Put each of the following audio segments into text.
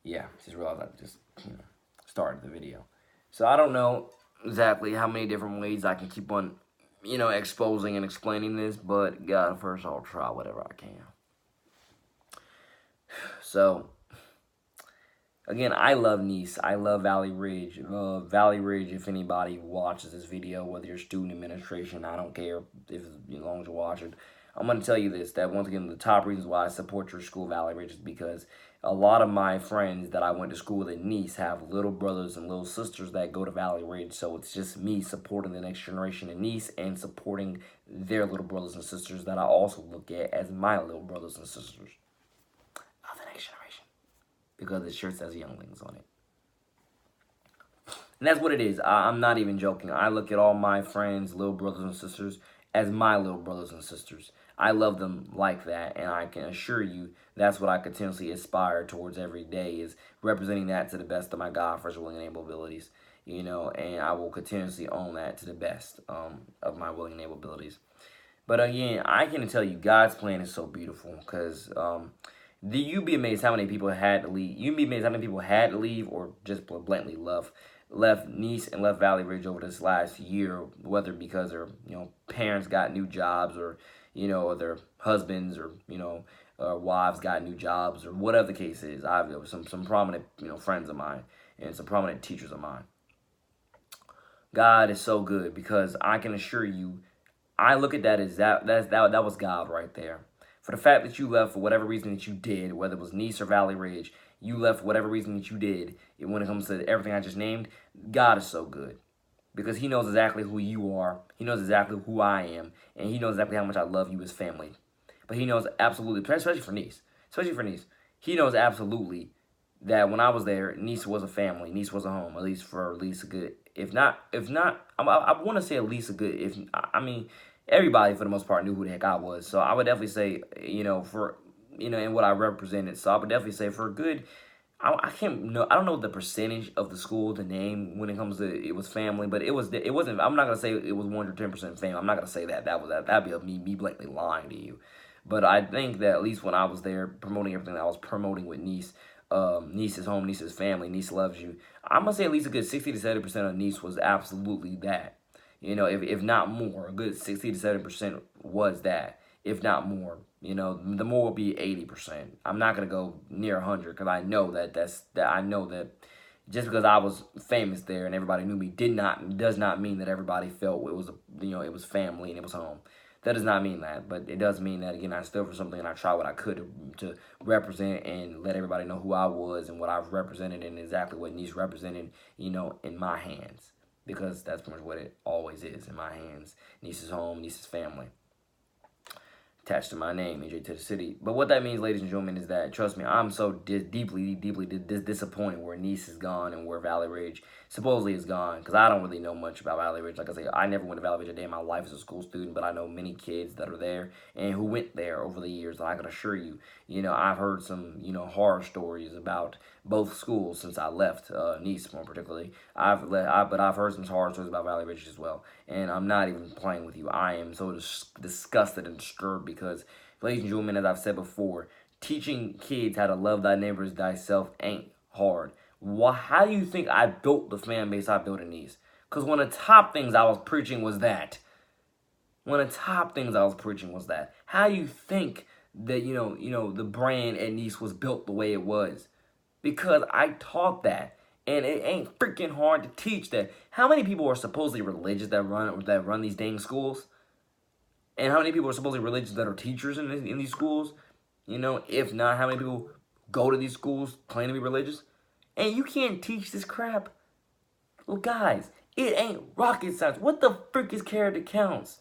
yeah, just realized I just started the video. So I don't know exactly how many different ways I can keep on exposing and explaining this, but God, first I'll try whatever I can. So again, I love Nice. I love Valley Ridge. Valley Ridge, if anybody watches this video, whether you're student administration, I don't care if as long as you watch it. I'm going to tell you this, that once again, the top reasons why I support your school, Valley Ridge, is because a lot of my friends that I went to school with in Nice have little brothers and little sisters that go to Valley Ridge. So it's just me supporting the next generation in Nice and supporting their little brothers and sisters that I also look at as my little brothers and sisters of the next generation, because the shirt says younglings on it. And that's what it is. I'm not even joking. I look at all my friends, little brothers and sisters, as my little brothers and sisters. I love them like that, and I can assure you that's what I continuously aspire towards every day, is representing that to the best of my God, first willing and able abilities. And I will continuously own that to the best of my willing and able abilities. But again, I can tell you, God's plan is so beautiful, because you'd be amazed how many people had to leave. You'd be amazed how many people had to leave or just blatantly left Nice and left Valley Ridge over this last year, whether because their parents got new jobs, or or their husbands, or wives got new jobs, or whatever the case is. I've some prominent friends of mine and some prominent teachers of mine. God is so good, because I can assure you, I look at that as that was God right there. For the fact that you left for whatever reason that you did, whether it was Nice or Valley Ridge, you left for whatever reason that you did, when it comes to everything I just named, God is so good. Because he knows exactly who you are, he knows exactly who I am, and he knows exactly how much I love you as family. But he knows absolutely, especially for Nice, he knows absolutely that when I was there, Nice was a family, Nice was a home, at least a good, if not, I want to say at least a good, everybody for the most part knew who the heck I was. So I would definitely say, and what I represented. So I would definitely say for a good, I don't know the percentage of the school, the name when it comes to it was family, but it wasn't. I'm not gonna say it was 110% family. I'm not gonna say that'd be me blatantly lying to you. But I think that at least when I was there promoting everything that I was promoting with Nice, Nice is home, Nice is family, Nice loves you. I'm gonna say at least a good 60 to 70% of Nice was absolutely that. If not more, a good 60 to 70% was that, if not more. The more will be 80%. I'm not gonna go near 100, because I know I know that just because I was famous there and everybody knew me does not mean that everybody felt it was it was family and it was home. That does not mean that, but it does mean that, again, I stood for something and I tried what I could to represent and let everybody know who I was and what I've represented, and exactly what Nice represented, in my hands. Because that's pretty much what it always is, in my hands. Nice is home, Nice is family. Attached to my name, NJ2TheCity. But what that means, ladies and gentlemen, is that, trust me, I'm so deeply disappointed where Nice is gone and where Valley Ridge supposedly is gone, because I don't really know much about Valley Ridge. Like I say, I never went to Valley Ridge a day in my life as a school student, but I know many kids that are there and who went there over the years. And I can assure you, I've heard some, horror stories about both schools since I left Nice, more particularly. But I've heard some horror stories about Valley Ridge as well. And I'm not even playing with you. I am so disgusted and disturbed, because, ladies and gentlemen, as I've said before, teaching kids how to love thy neighbor as thyself ain't hard. How do you think I built the fan base I built in Nice? Because one of the top things I was preaching was that. How do you think that, the brand at Nice was built the way it was? Because I taught that. And it ain't freaking hard to teach that. How many people are supposedly religious that run these dang schools? And how many people are supposedly religious that are teachers in these schools? If not, how many people go to these schools claim to be religious? And you can't teach this crap. Well, guys, it ain't rocket science. What the frick is character counts?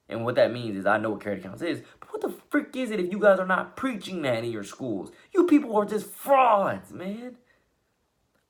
And what that means is, I know what character counts is, but what the frick is it if you guys are not preaching that in your schools? You people are just frauds, man.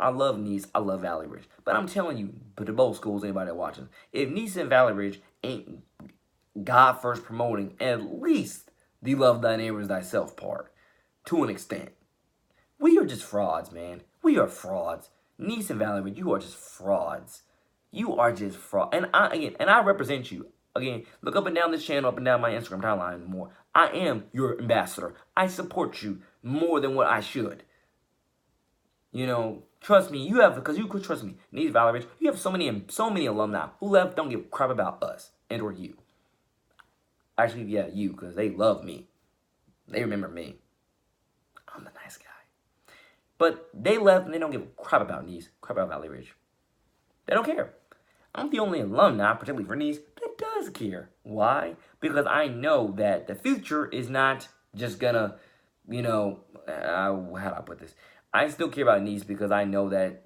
I love Nice, I love Valley Ridge. But I'm telling you, but to both schools, anybody watching, if Nice and Valley Ridge ain't God first promoting at least the love thy neighbor as thyself part, to an extent, we are just frauds, man. We are frauds. Nice and Valley Ridge, you are just frauds. You are just fraud. And I represent you. Again, look up and down this channel, up and down my Instagram timeline more. I am your ambassador. I support you more than what I should. Trust me, you have, because you could trust me, Nice Valley Ridge, you have so many alumni who left don't give a crap about us and or you. Actually, yeah, you, because they love me. They remember me. I'm the nice guy. But they left and they don't give a crap about Nice, crap about Valley Ridge. They don't care. I'm the only alumni, particularly for Nice, that does care. Why? Because I know that the future is not just gonna, how do I put this? I still care about Nice because I know that,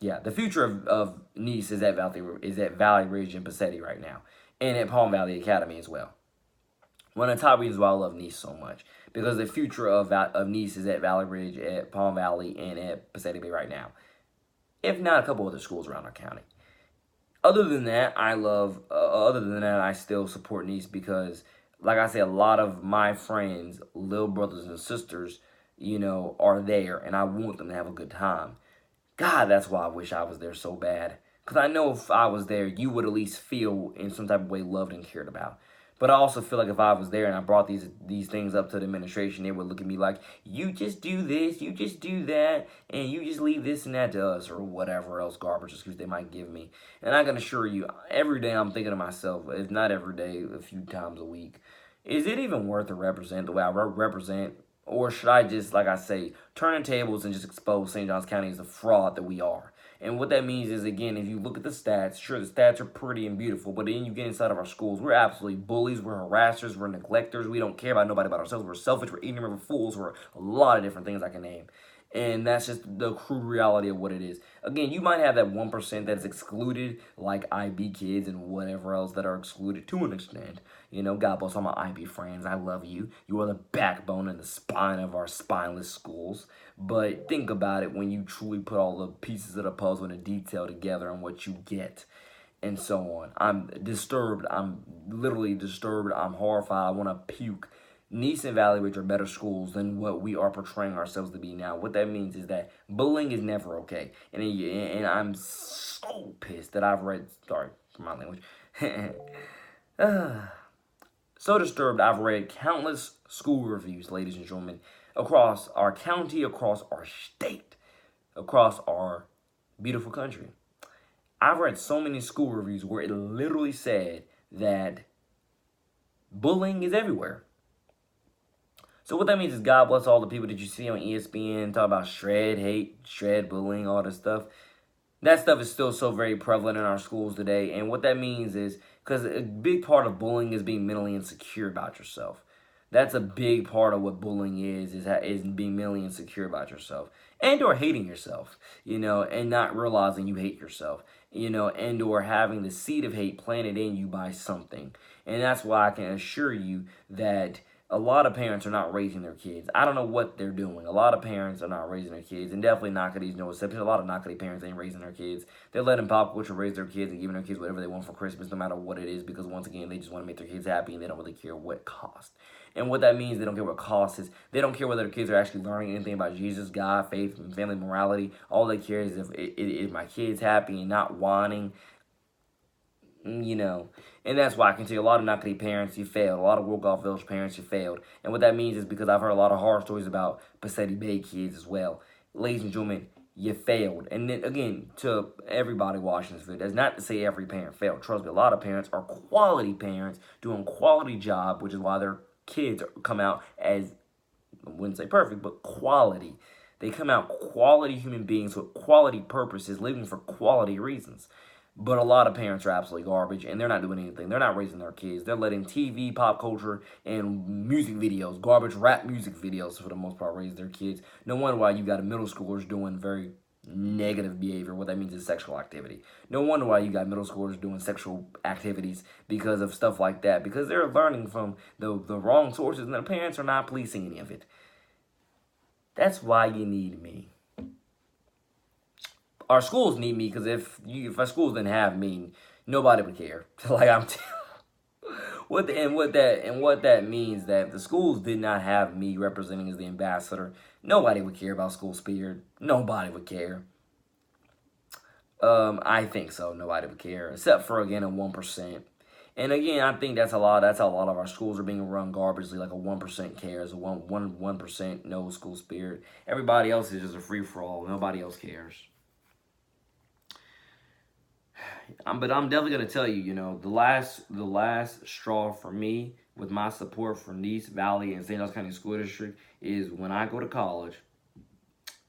yeah, the future of Nice is at Valley Ridge and Passetti right now, and at Palm Valley Academy as well. One of the top reasons why I love Nice so much, because the future of Nice is at Valley Ridge, at Palm Valley, and at Passetti Bay right now, if not a couple other schools around our county. Other than that, I still support Nice because, like I say, a lot of my friends, little brothers and sisters, are there, and I want them to have a good time. God, that's why I wish I was there so bad. Because I know if I was there, you would at least feel in some type of way loved and cared about. But I also feel like if I was there and I brought these things up to the administration, they would look at me like, you just do this, you just do that, and you just leave this and that to us, or whatever else garbage excuse they might give me. And I can assure you, every day I'm thinking to myself, if not every day, a few times a week, is it even worth to represent the way I represent? Or should I just, like I say, turn the tables and just expose St. Johns County as the fraud that we are? And what that means is, again, if you look at the stats, sure, the stats are pretty and beautiful, but then you get inside of our schools, we're absolutely bullies, we're harassers, we're neglectors, we don't care about nobody but ourselves, we're selfish, we're ignorant, we're fools, we're a lot of different things I can name. And that's just the crude reality of what it is. Again, you might have that 1% that's excluded, like IB kids and whatever else that are excluded to an extent. God bless all my IB friends. I love you. You are the backbone and the spine of our spineless schools. But think about it when you truly put all the pieces of the puzzle and the detail together and what you get and so on. I'm disturbed. I'm literally disturbed. I'm horrified. I want to puke. Nice and Valley Ridge are better schools than what we are portraying ourselves to be now. What that means is that bullying is never okay. And I'm so pissed that I've read, sorry for my language, so disturbed I've read countless school reviews, ladies and gentlemen, across our county, across our state, across our beautiful country. I've read so many school reviews where it literally said that bullying is everywhere. So what that means is God bless all the people that you see on ESPN talk about shred hate, shred bullying, all this stuff. That stuff is still so very prevalent in our schools today. And what that means is, because a big part of bullying is being mentally insecure about yourself. That's a big part of what bullying is being mentally insecure about yourself. And or hating yourself, and not realizing you hate yourself, and or having the seed of hate planted in you by something. And that's why I can assure you that a lot of parents are not raising their kids. I don't know what they're doing. A lot of parents are not raising their kids, and definitely Knockaty's no exception. A lot of Knockatty parents ain't raising their kids. They're letting pop culture raise their kids and giving their kids whatever they want for Christmas, no matter what it is, because once again, they just want to make their kids happy, and they don't really care what cost. And what that means, they don't care what cost is. They don't care whether their kids are actually learning anything about Jesus, God, faith, and family morality. All they care is if my kid's happy and not whining. And that's why I can tell you a lot of Knockatty parents, you failed. A lot of Wolcott Village parents, you failed. And what that means is because I've heard a lot of horror stories about Passetti Bay kids as well. Ladies and gentlemen, you failed. And then, again, to everybody watching this video, that's not to say every parent failed. Trust me, a lot of parents are quality parents doing quality job, which is why their kids come out as, I wouldn't say perfect, but quality. They come out quality human beings with quality purposes, living for quality reasons. But a lot of parents are absolutely garbage, and they're not doing anything. They're not raising their kids. They're letting TV, pop culture, and music videos, garbage rap music videos for the most part, raise their kids. No wonder why you got a middle schoolers doing very negative behavior. What that means is sexual activity. No wonder why you got middle schoolers doing sexual activities because of stuff like that. Because they're learning from the wrong sources, and their parents are not policing any of it. That's why you need me. Our schools need me because if our schools didn't have me, nobody would care. Like what that means that if the schools did not have me representing as the ambassador, nobody would care about school spirit. Nobody would care. I think so. Nobody would care except for again a 1%. And again, I think that's a lot. That's how a lot of our schools are being run garbagely, like a 1% cares, a 1% no school spirit. Everybody else is just a free for all. Nobody else cares. But I'm definitely gonna tell you, the last straw for me with my support for Nice Valley and St. Charles County School District is when I go to college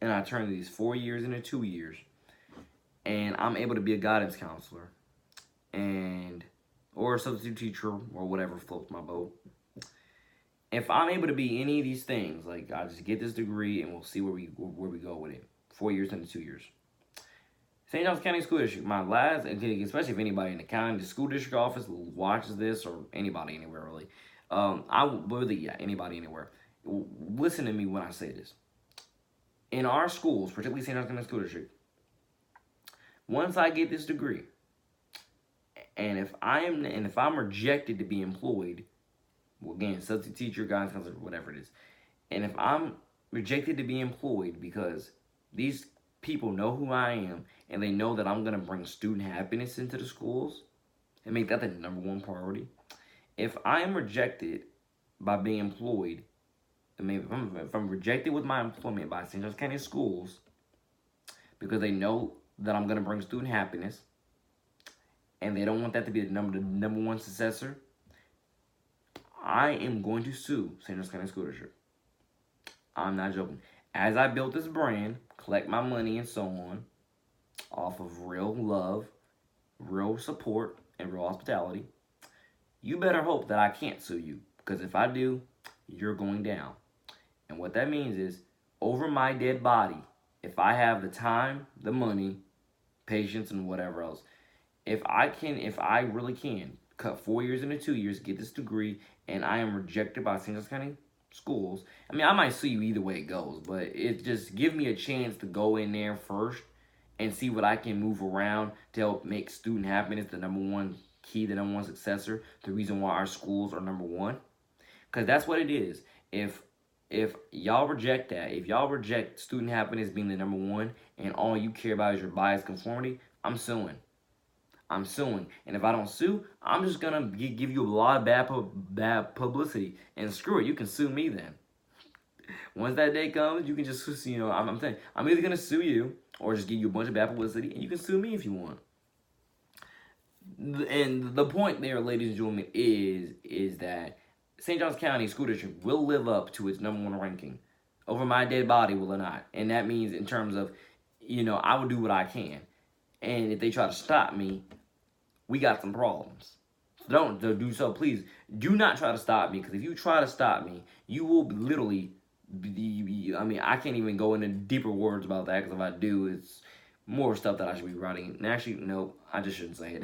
and I turn these 4 years into 2 years, and I'm able to be a guidance counselor and or a substitute teacher or whatever floats my boat. If I'm able to be any of these things, like I just get this degree and we'll see where we go with it. 4 years into 2 years. St. Johns County School District, my last, especially if anybody in the county, the school district office watches this, or anybody anywhere really, anybody anywhere. Listen to me when I say this. In our schools, particularly St. Johns County School District, once I get this degree, and if I'm rejected to be employed, well, again, substitute teacher, guidance counselor, whatever it is, and if I'm rejected to be employed because these people know who I am and they know that I'm going to bring student happiness into the schools and make that the #1 priority. If I am rejected by being employed, if I'm rejected with my employment by St. Johns County Schools because they know that I'm going to bring student happiness and they don't want that to be the #1 successor, I am going to sue St. Johns County School District. I'm not joking. As I built this brand, collect my money and so on, off of real love, real support, and real hospitality, you better hope that I can't sue you. Because if I do, you're going down. And what that means is, over my dead body, if I have the time, the money, patience, and whatever else, if I really can, cut 4 years into 2 years, get this degree, and I am rejected by St. Johns County Schools, I mean, I might sue you either way it goes, but it just give me a chance to go in there first and see what I can move around to help make student happiness the #1 key, the #1 successor, the reason why our schools are #1. Because that's what it is. If y'all reject that, if y'all reject student happiness being the #1 and all you care about is your bias conformity, I'm suing. I'm suing. And if I don't sue, I'm just going to give you a lot of bad publicity. And screw it, you can sue me then. Once that day comes, you can just, I'm saying, I'm either going to sue you or just give you a bunch of bad publicity, and you can sue me if you want. And the point there, ladies and gentlemen, is that St. Johns County School District will live up to its #1 ranking. Over my dead body, will it not? And that means in terms of, I will do what I can. And if they try to stop me, we got some problems. So please, do not try to stop me, because if you try to stop me, you will literally, I can't even go into deeper words about that, because if I do, it's more stuff that I should be writing. And actually, no, I just shouldn't say it.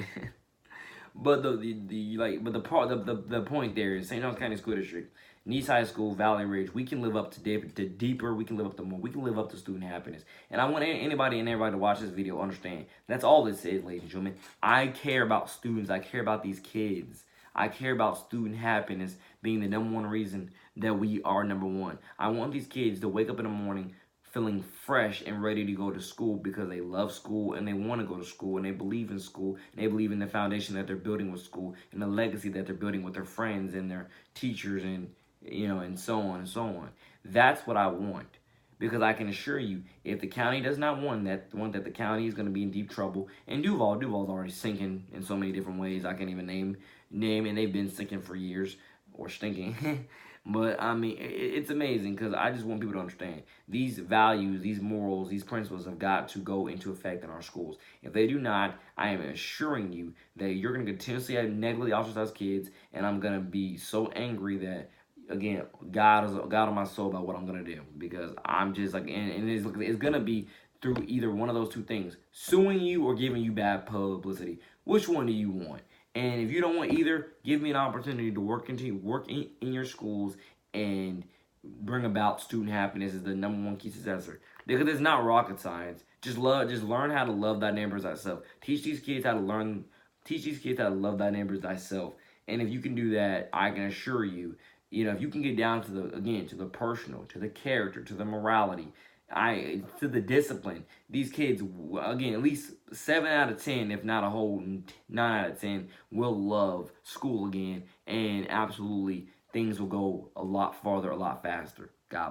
But the point there is St. Johns County School District, Nice High School, Valley Ridge, we can live up to deeper, we can live up to more, we can live up to student happiness. And I want anybody and everybody to watch this video understand, that's all this is, ladies and gentlemen. I care about students, I care about these kids. I care about student happiness being the #1 reason that we are #1. I want these kids to wake up in the morning feeling fresh and ready to go to school because they love school and they want to go to school and they believe in school and they believe in the foundation that they're building with school and the legacy that they're building with their friends and their teachers and and so on and so on. That's what I want, because I can assure you, if the county does not want that the county is going to be in deep trouble. And Duval's already sinking in so many different ways I can't even name, and they've been sinking for years, or stinking. But I mean, it's amazing, because I just want people to understand these values, these morals, these principles have got to go into effect in our schools. If they do not, I am assuring you that you're going to continuously have negatively ostracized kids, and I'm going to be so angry that, again, God on my soul about what I'm going to do, because I'm just like, and it's going to be through either one of those two things, suing you or giving you bad publicity. Which one do you want? And if you don't want either, give me an opportunity to work in your schools and bring about student happiness as the #1 key successor. Because it's not rocket science. Just learn how to love thy neighbor as thyself. Teach these kids how to love thy neighbor as thyself. And if you can do that, I can assure you, if you can get down to the personal, to the character, to the morality, to the discipline. These kids, again, at least 7 out of 10, if not a whole 9 out of 10, will love school again, and absolutely things will go a lot farther, a lot faster. God bless.